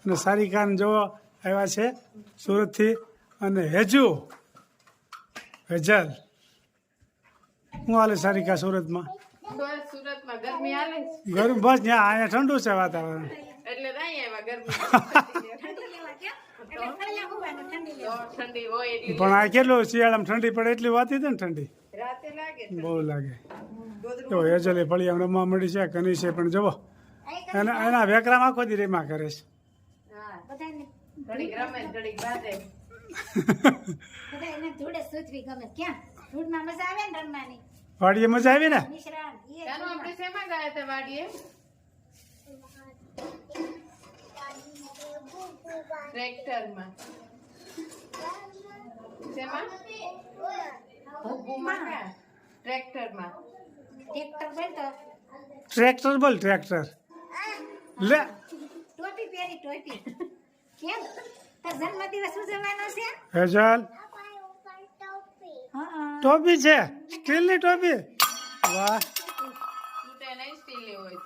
અને સારિકાને જો આવ્યા છે સુરતથી, અને હેજલ હું હાલે સારિકા સુરતમાં? સુરતમાં ગરમી હાલે ગરમ બસ ત્યાં અહીંયા ઠંડુ છે વાતાવરણ. એટલે નહીં આવ્યા ગરમી ઠંડી હોય એટલી પણ આ કેટલું શિયાળામાં ઠંડી પડે એટલી વાતી હતી ને ઠંડી રાતે લાગે બહુ લાગે. જો હેજલ એ ફળિયામાં રમવા મળી છે, કની છે પણ જવો એના વેકરામાં આખો દી રેમાં કરે છે. ઘડીક રમે ઘડીક બાંધે વાડીએ મજા આવી ને? ચાલો આપણે શેમાં ગયા હતા વાડીએ? ટ્રેક્ટરમાં. શેમાં? ભૂગુમાં ગયા? ટ્રેક્ટરમાં. ટ્રેક્ટર બોલ ટ્રેક્ટર લે. ટોપી પહેરી ટોપી. કેમ તાર જન્મદિવસ ઉજવવાનો છે? હેજલ હા ટોપી છે, સ્ટીલની ટોપી. વાહ, તૂટે નહીં સ્ટીલ હોય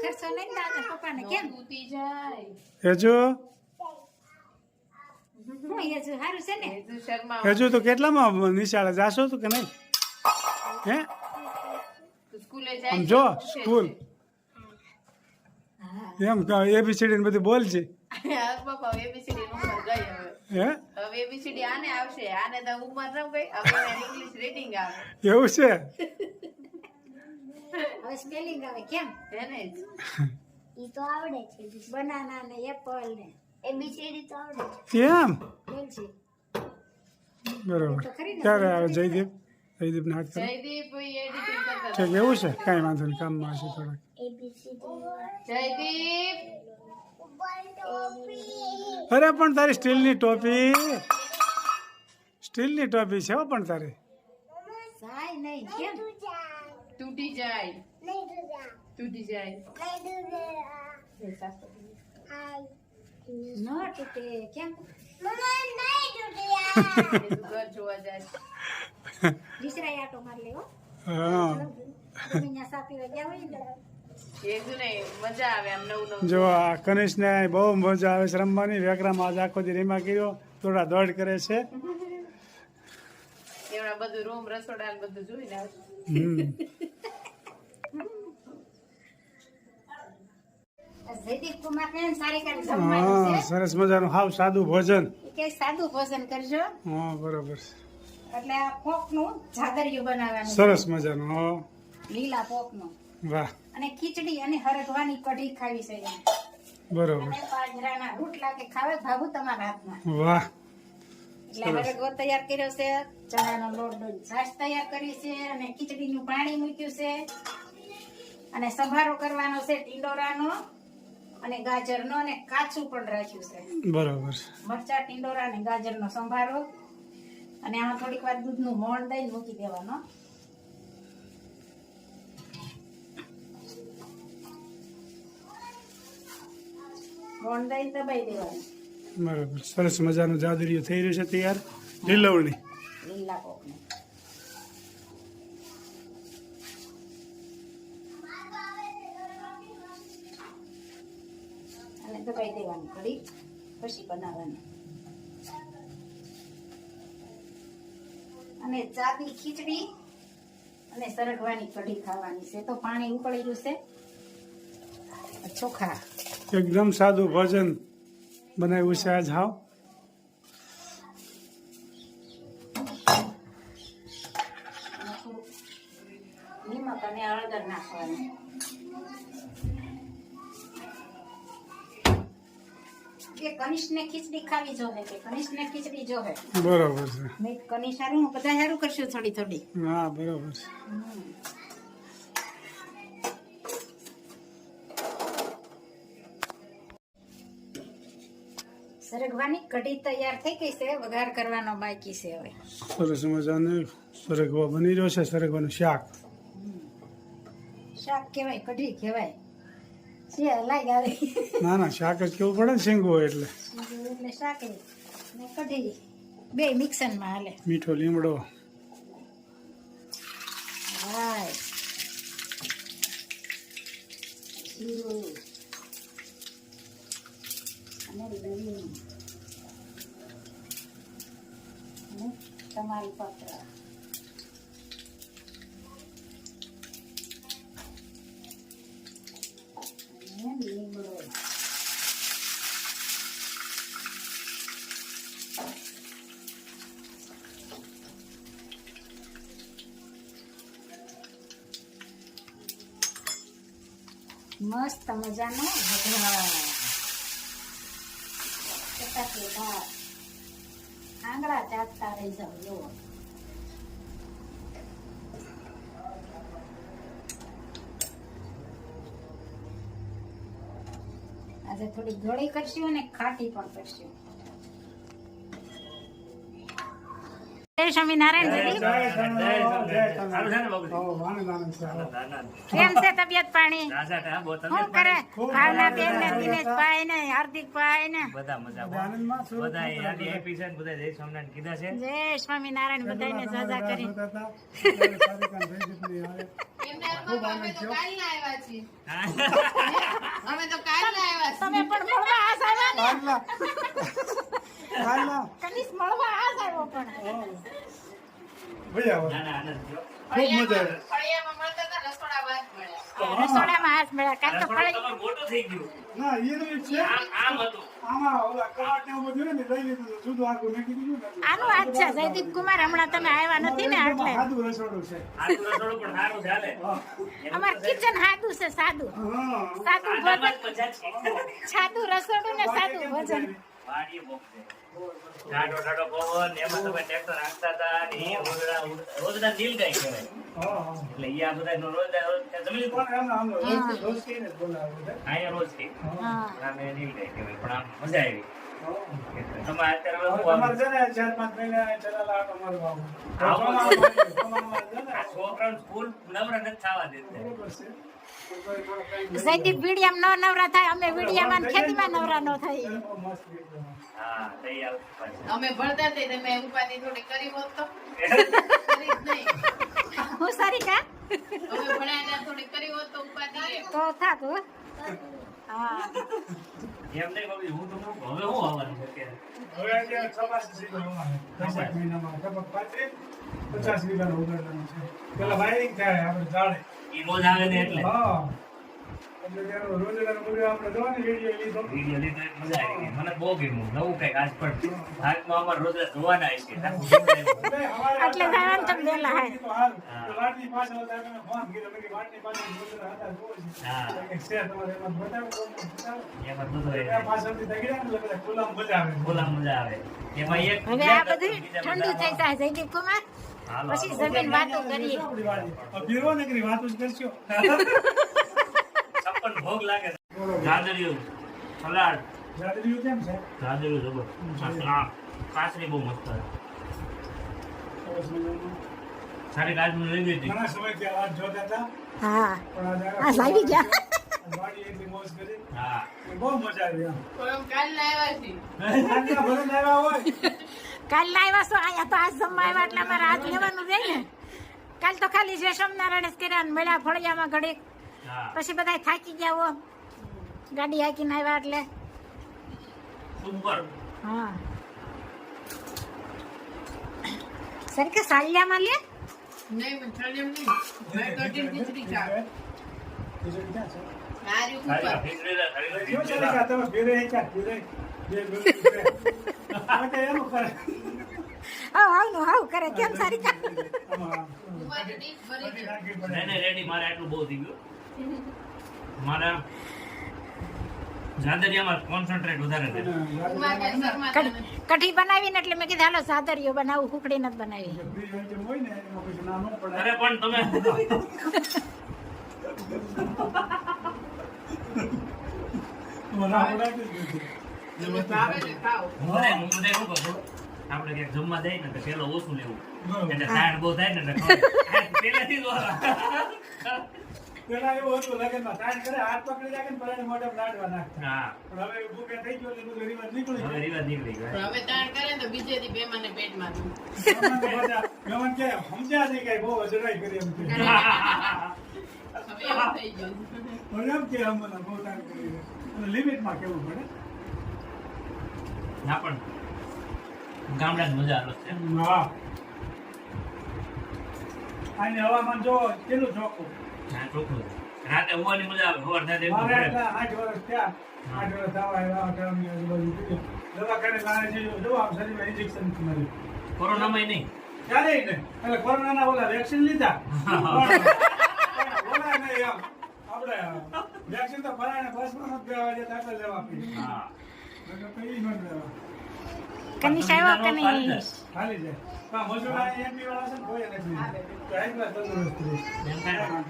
ખર્ચો નહીં દાદા પપ્પાને કેમ તૂટી જાય. હેજુ હું એ જો સારું છે ને હેતુ શર્મા હેજુ તો કેટલામાં નિશાળે જાશો તું કે નહીં? હે સ્કૂલે જાય આમ જો છે? સ્કૂલ એમ એબીસીડી ને બધું બોલ છે. હા બાપા એબીસીડી ઉંમર ગઈ હવે. હે હવે એબીસીડી આને આવશે, આને તો ઉંમર ન ગઈ, હવે ઇંગ્લિશ રીડિંગ આવે. એવું છે? હવે સ્પેલિંગ આવે કેમ એને જ ઈ તો આવડે છે બનાના ને એપલ ને એબીસીડી તો આવડે કેમ? બોલ છે બરોબર. ક્યારે આવે જયદીપ? જયદીપને હાથ કરો. જયદીપ એડિટિંગ કરતા ઠીક એવું છે, કાંઈ વાંધો નહીં, કામમાં હશે થોડાક. જયદીપ અરે પણ તારી સ્ટીલની ટોપી, સ્ટીલની ટોપી છે હો પણ તારી. સાય નહીં કેમ તૂટી જાય તૂટી જાય ન તૂટે કેમ ઘર જોવા જાય. દીસરા આટો માર લેવો હા તમે અહીંયા સાપી ગયા હોય ને એવું નહીં, મજા આવે આમ નવું નવું. જો આ કનિષ્ને બહુ મજા આવે છે રમવાની. વેકરામાં આજ આખો દી રેમાં કર્યો, થોડા દોડ કરે છે. એમણા બધું રૂમ રસોડા ને બધું જોઈને આવે. હમ જયદીપ કુમાર ને સારિકા ને જમવાનું હા, છે સરસ મજાનું હાવ સાદું ભોજન. કે સાદું ભોજન કરજો હા બરોબર છે. એટલે આ પોકનું જાગરિયું બનાવવાનું સરસ મજાનું. હા લીલા પોકનું વાહ અને ખીચડી અને હરગવાની કઢી ખાવી છે એને. બરોબર. અને બાજરાના રોટલા કે ખાવે ભાગું તમારા હાથમાં વાહ એટલે હરગવો તૈયાર કર્યો છે, ચણાનો લોટ દોઈ છાશ તૈયાર કરી છે અને ખીચડીનું પાણી મૂક્યું છે અને સંભારો કરવાનો છે ટીંડોરાનો અને ગાજરનો અને કાચું પણ રાખ્યું છે. બરોબર. મરચા ટીંડોરા અને ગાજરનો સંભારો અને આમાં થોડીક વાર દૂધનું મોણ દઈને મૂકી દેવાનો. મોણ દઈને દબાઈ દેવાનું બરોબર. સરસ મજાનું જાદરિયું થઈ રહ્યું છે તૈયાર. લીલવણી લીલા પોકને. અને દબાઈ દેવાનું કઢી પછી બનાવવાની. અને ચાદી ખીચડી અને સરગવાની કઢી ખાવાની છે. તો પાણી ઉકળી ગયું છે. ચોખા એકદમ સાદું ભોજન બનાવ્યું છે આજ. હાવ અને થોડુંક નિમક અને હળદર નાખવાનું. કે કનિષ્ઠને ખીચડી ખાવી જોહે કે કનિષ્ઠને ખીચડી જોહે. બરોબર છે. મેં કનિષ્ઠ હારું બધા હારું કરશું થોડી થોડી. હા બરોબર છે. સરગવાની કઢી તૈયાર થઈ ગઈ છે, વઘાર કરવાનો બાકી છે હવે. સરસ મજાનું સરગવો બની રહ્યો છે. સરગવાનું શાક. શાક કહેવાય કઢી કહેવાય છે લાગ આવે ના ના, શાક જ કેવું પડે ને, શીંગવું હોય એટલે. એટલે શાક ને કઢી બે મિક્સરમાં હાલે. મીઠો લીમડો. રાઈ જીરું તમાલપત્ર. અને લીમડો. મસ્ત મજાનો વઘાર. ચટાકેદાર. આંગળા ચાટતા રહી જાવ જુઓ. આજે થોડી ગળી કરશું અને ખાટી પણ કરશું. જય સ્વામિનારાયણ દીદી. કેમ છે તબિયત પાણી? શું કરે ભાવના બેન ને દિનેશભાઈ ને હાર્દિકભાઈ ને? જય સ્વામિનારાયણ બધાને સાજા કરી. એમને એમ કહો, અમે તો કાલના આવ્યા છીએ. અમે તો કાલના આવ્યા છીએ. તમે પણ મળવા આજ આવ્યા ને? કનીશ મળવા આજ આવ્યો પણ. ફળિયામાં મળતા હતા, રસોડા બાદ મળ્યા. રસોડામાં હાથ મળ્યા. કાલ તો ફળી મોટું થઈ ગયું ના એનું એક છે આમ હતું આમાં ઓલા કવાટ ને એવું બધું ને લઈ લીધું હતું. જુદું આખું નાખી દીધું ને. આનું હાથ છે. જયદીપ કુમાર હમણાં તમે આવ્યા નથી ને એટલે સાદું રસોડું છે. આટલું રસોડું પણ સારું ચાલે અમાર કિચન સાદું છે. સાદું હા. સાદું ભોજન. આનામાં જ મજા છે સાદું રસોડું ને સાદું ભોજન. વાડીએ બોક્સ છે ટાઢો ટાઢો પવન એમાં તમે ટ્રેક્ટર હાંકતા હતા અને એ રોજના નીલગાય કહેવાય હા, હા. એટલે ઈ આ બધા રોજના રોજ જમી લીધું પણ એમ આમ રોજ કહીને જ બોલાવે બધા. અહીંયા રોજ થી હા. આમે નીલગાય કહેવાય પણ આમ મજા આવી તમારે અત્યારે હવે શું તમારે છે આવું? ને 4-5 મહિના ચલાલા આટો મારવા આવું. આવું. ચોમાસામાં છે ને, આ છોકરાઓને સ્કૂલ નવરા નથી થવા દેતા બરોબર છે. તો કોઈ થોડો કઈ જયદીપ વીડિયામાં ન નવરા થાય. અમે વીડિયામાં ને ખેતીમાં નવરા ન થઈ. બહુ મસ્ત video. હા તઈ આવતું પાછું. અમે ભણતા તે તમે ઉપાધિ થોડી કરી હોત તો કરી જ નહીં. હું સારી કા અમે ભણ્યા ત્યાં થોડી કરી હોત તો ઉપાધિ એમ. તો થાતું. હા. એમ નહીં બાબી, હું તો કહું, હવે શું આવવાનું છે અત્યારે? હવે અત્યારે ચોમાસું season અમારે. 10 મહિનામાં લગભગ 35-50 વીઘાનું ઉગાડવાનું છે. પેલા વાયરિંગ થાય આપણે જાળે. ઈ મોજ આવે ને એટલે હા. એટલે ત્યારે રોજગારનો બધું આપણે જોવાની video લીધો. વિડીયો લીધો એટલે મજા આવી ગઈ. મને બહુ ગમ્યું. નવું કંઈક આજ પણ ભાગમાં અમારે રોજ જોવાના આવી છે. આખું જોવાના એટલે જવાનું તમે વહેલા હાય. તો હારું. તો વાટની પાછળ હતા, અમે ફોન કર્યો. મેં કીધું વાટની પાછળ રોજગાર હતા, જોવો છે. હા. કે છે તમારે એમાં બતાવો, બતાવો. એમાં બધું હોય. ત્યાં પાછળથી દગડ્યા ને એટલે બધા ખુલ્લામાં મજા આવે. બોલા મજા આવે. એમાં એક હવે આ બધું ઠંડુ થઈ જાય. જયદીપ કુમાર હાલો, પછી હાલો. જમીન વાતો કરીએ. આપણી વાડી. હવે પીરો ને કરી વાતો જ કરશો. છપ્પન ભોગ લાગે છે. ગાજરિયું, સલાડ, જાદરીયું કેમ છે? ગાજરિયું જબર. આ કાચરી બહુ મસ્ત છે. સરસ મજાનું. સારી કાચરી લઈ ગઈ હતી. ઘણા સમયથી આ વાત જોતા હતા, હા. પણ આ લાવી ગયા. આ વાડી એટલી મોજ કરી. હા. બહુ મજા આવી આમ. તો અમે કાલના આવ્યા છીએ. આજના ભલે ને આવ્યા હોય. કાલ લાવ્યા છો અહીંયા તો આજ જમવા આવ્યા એટલે અમારે આજ લેવાનું રહે ને. કાલ તો ખાલી જે સોમનારાયણ જ કર્યા ને મળ્યા ફળિયામાં ઘડીક. હા. પછી બધા થાકી ગયા હો ગાડી હાકીને આવ્યા એટલે. સુપર. હા. સરખે સાલિયામાં લે. નહીં પણ છાણિયામ નહીં. મારે કઢી ખીચડી ખાવ. ખીચડી ક્યાં છે? આ રહ્યું સારી ઉપર. આ ખીચડી સારી કેવું છે ખીચડી. કે તમે ભેરે ક્યાં ભેરે? બે ભેરે. આ કે એનું કરે. હાવ હાવ કરે કેમ સારી કા. આમાં ઉપરથી ડીશ ભરી દે. નાખવી પડે. નહીં, નહીં, રેડી. મારે આટલું બહુ થઈ ગયું. મારા જાદરિયામાં કોન્સન્ટ્રેટ વધારે છે. ઉમા કાંઈ શરમાતા નથી. કઢી બનાવીને એટલે મેં કીધું હાલો સાદરીઓ બનાવું. હુકડી નથી બનાવી. ફ્રીજ આઈટમ હોય ને એમાં પછી ના ન પડે. અરે પણ તમે મને આ ઉડાડી જ નથી. તમે ભાવે ને ખાઓ. હું બધા શું કરું? આપણે ક્યાંક જમવા જઈએ ને તો પેલો ઓછું લેવું. બરોબર. એટલે તાણ બહુ થાય ને એટલે પહેલેથી જ ઓલા. પેલા એવું હતું લગનમાં તાણ કરે હાથ પકડી રાખે ને પરાણે મોઢામાં લાડવા નાખતા. હા, પણ હવે ભૂખે થઈ ગયો એટલે બધું રિવાજ નીકળી હવે ગયો. રિવાજ નીકળી ગયો. પણ હવે તાણ કરે ને તો બીજે દી બેમાને પેટમાં દુખે. મહેમાન તો બધા મહેમાન કે સમજ્યા નહીં કઈ બહુ અજરાઈ કરી એમ કે. હવે એવું થઈ ગયું. પણ એમ કે અમને બહુ તાણ કરી અને લિમિટમાં કેવું પડે. ના પણ ગામડાની મજા અલગ છે. હા આને હવામાન જો કેટલું ચોખ્ખું. હા, ચોખ્ખું છે. રાતે ઊંઘવાની મજા આવે. સવાર થાય તો એકદમ મારે fresh. એટલા 8 વર્ષ થયા. 8 વર્ષ થવા આવ્યા, અઠારની આજુબાજુ થઈ ગયું. દવાખાને લાવે છે, જો આમ શરીરમાં ઇન્જેક્શન માર્યું. કોરોનામાંય નહીં. ક્યારેય નહીં. એટલે કોરોનાના ઓલા વેક્સિન લીધા. પણ ઓલા નહીં એમ. આપણે વેક્સિન તો ફલાણે બસમાં નથી દેવા જતા, આપણે લેવા પડી. હા. નકર તો ઈ નથી લેવા. કનીશ આવ્યો કે નહીં? ખાલી જાય. પણ મજૂરા MP વાળા છે ને કોઈ નથી લીધા. તો એક વાર તંદુરસ્ત રહે. એમ થાય ને?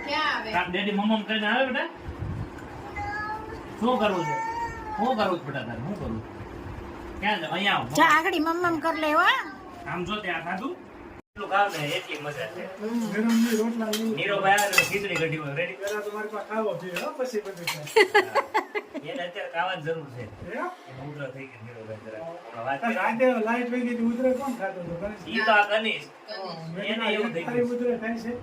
ક્યાં આવે તાર ડેડી મમ્મ કરીને આવે બેટા? શું કરવું છે? શું કરવું છે બેટા તારે? શું કરવું? ક્યાં જાવ? અહીંયા આવો. જા આગળ મમ્મ કર લે હો. આમ જો ત્યાં ખાધું એટલું ખાવ ને એટલી મજા છે. ગરમની રોટલા એવું. નીરોભાઈ આવે એટલે ખીચડી કઢી હોય રેડી. પહેલા તો મારી પાસે ખાવો જોઈએ, હો, પછી બધું ખાય. એને અત્યારે ખાવાની જરૂર છે. એમ? એને ઉધરો થઈ ગઈ નીરોભાઈ જરાક. હમણાં વાત આ કરી. રાતે લાઈટ વહી ગઈ હતી, ઉધરે કોણ ખાતો હતો? ગણેશ. ઈ તો આ કનીશ. મેં એને એવું થઈ ખાલી ગયું. ઉધરે થાય છે.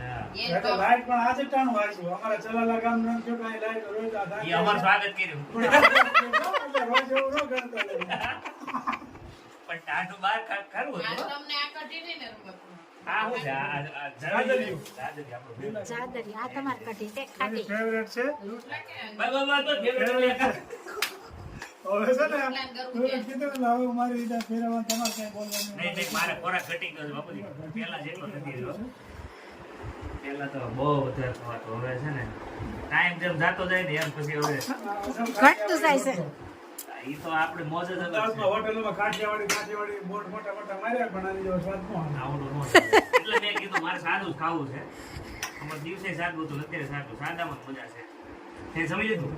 હા. એ એટલે તો લાઈટ પણ આજે ટાણું વાંચ્યું. અમારા ચલાલા ગામના છોકરાએ લાઈટ રોજ આ ઈ અમારું સ્વાગત કર્યું. પણ આજે રોજ એવું ન ગણતો લે. પણ ટાઢું બહાર ખરું આ હતું. તમને આ કઢી નહીં ને રમતમાં. આ શું છે? આ જાદરિયું. જાદરિયું આપણું. ચાદરી આ તમારી કઢી છે મારી ખાટી. ફેવરેટ છે. રોટલા ક્યાં? બસ, બસ, બસ, ફેવરેટ એટલે હવે છે ને પ્લાન કરવું તું છે. કીધું ને હવે મારી રીતે ફેરવવા તમારે કઈ બોલવાનું નહીં, નહીં, મારે ખોરાક ઘટી ગયો છે બાપુજી. પહેલા જેટલો નથી રહ્યો. પહેલા તો બહુ વધારે ખવાતો. હવે છે ને ટાઈમ જેમ જાતો જાય ને એમ પછી હવે ઘટતું જાય છે. ઈ તો આપણે મોજ જ અલગ છે. અમદાવાદમાં હોટેલોમાં કાઠિયાવાડી બોર્ડ મોટા માર્યા પણ આની જેવો સ્વાદ ન આવે. આવડું ન થાય. એટલે મેં કીધું મારે સાદું જ ખાવું છે. અમારે દિવસે સાદું હતું, અત્યારે સાદું. સાદામાં જ મજા છે. તે સમજી લીધું?